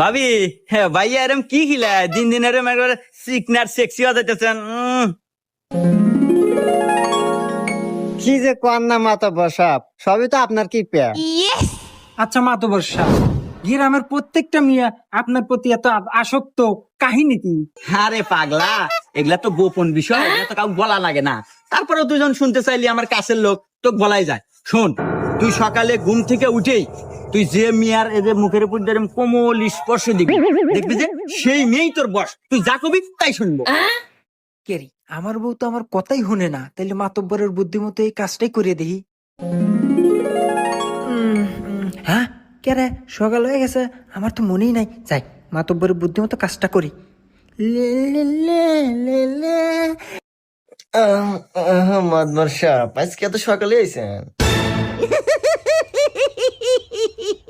ভাবি, হ্যাঁ ভাইয়া এরম কি খিলা দিন দিন এরম একবার সিকনার সেক্সি হয়ে যাইতেছেন। কি যে কোয়ান না মাতব্বর সাহেব, সবই তো আপনার কি পেয়া। আচ্ছা মাতবর সাহেব, গ্রামের প্রত্যেকটা মিয়া আপনার প্রতি এত আসক্ত, কাহিনী কি? আরে পাগলা, এগুলা তো গোপন বিষয়, এগুলা তো কাউ বলা লাগে না। তারপরে দুজন শুনতে চাইলি আমার কাছের লোক তো বলাই যায়। শোন, তুই সকালে ঘুম থেকে উঠেই তুই যে মিয়ার এদের মুখের উপর যেরকম কোমল স্পর্শ দিবি, দেখবি যে সেই মেয়েই তোর বস। তুই যা কবি তাই শুনবো। কেরি, আমার বউ তো আমার কথাই শুনে না, তাইলে মাতব্বরের বুদ্ধিমতো এই কাজটাই করে দেখি। হ্যাঁ, কে রে, সকাল হয়ে গেছে, আমার তো মনেই নাই। যাই, মাতব্বরের বুদ্ধিমতো কাজটা করি। লে লে লে লে লে। মাতবর সাহেব, আজকে এত সকালে আইছেন?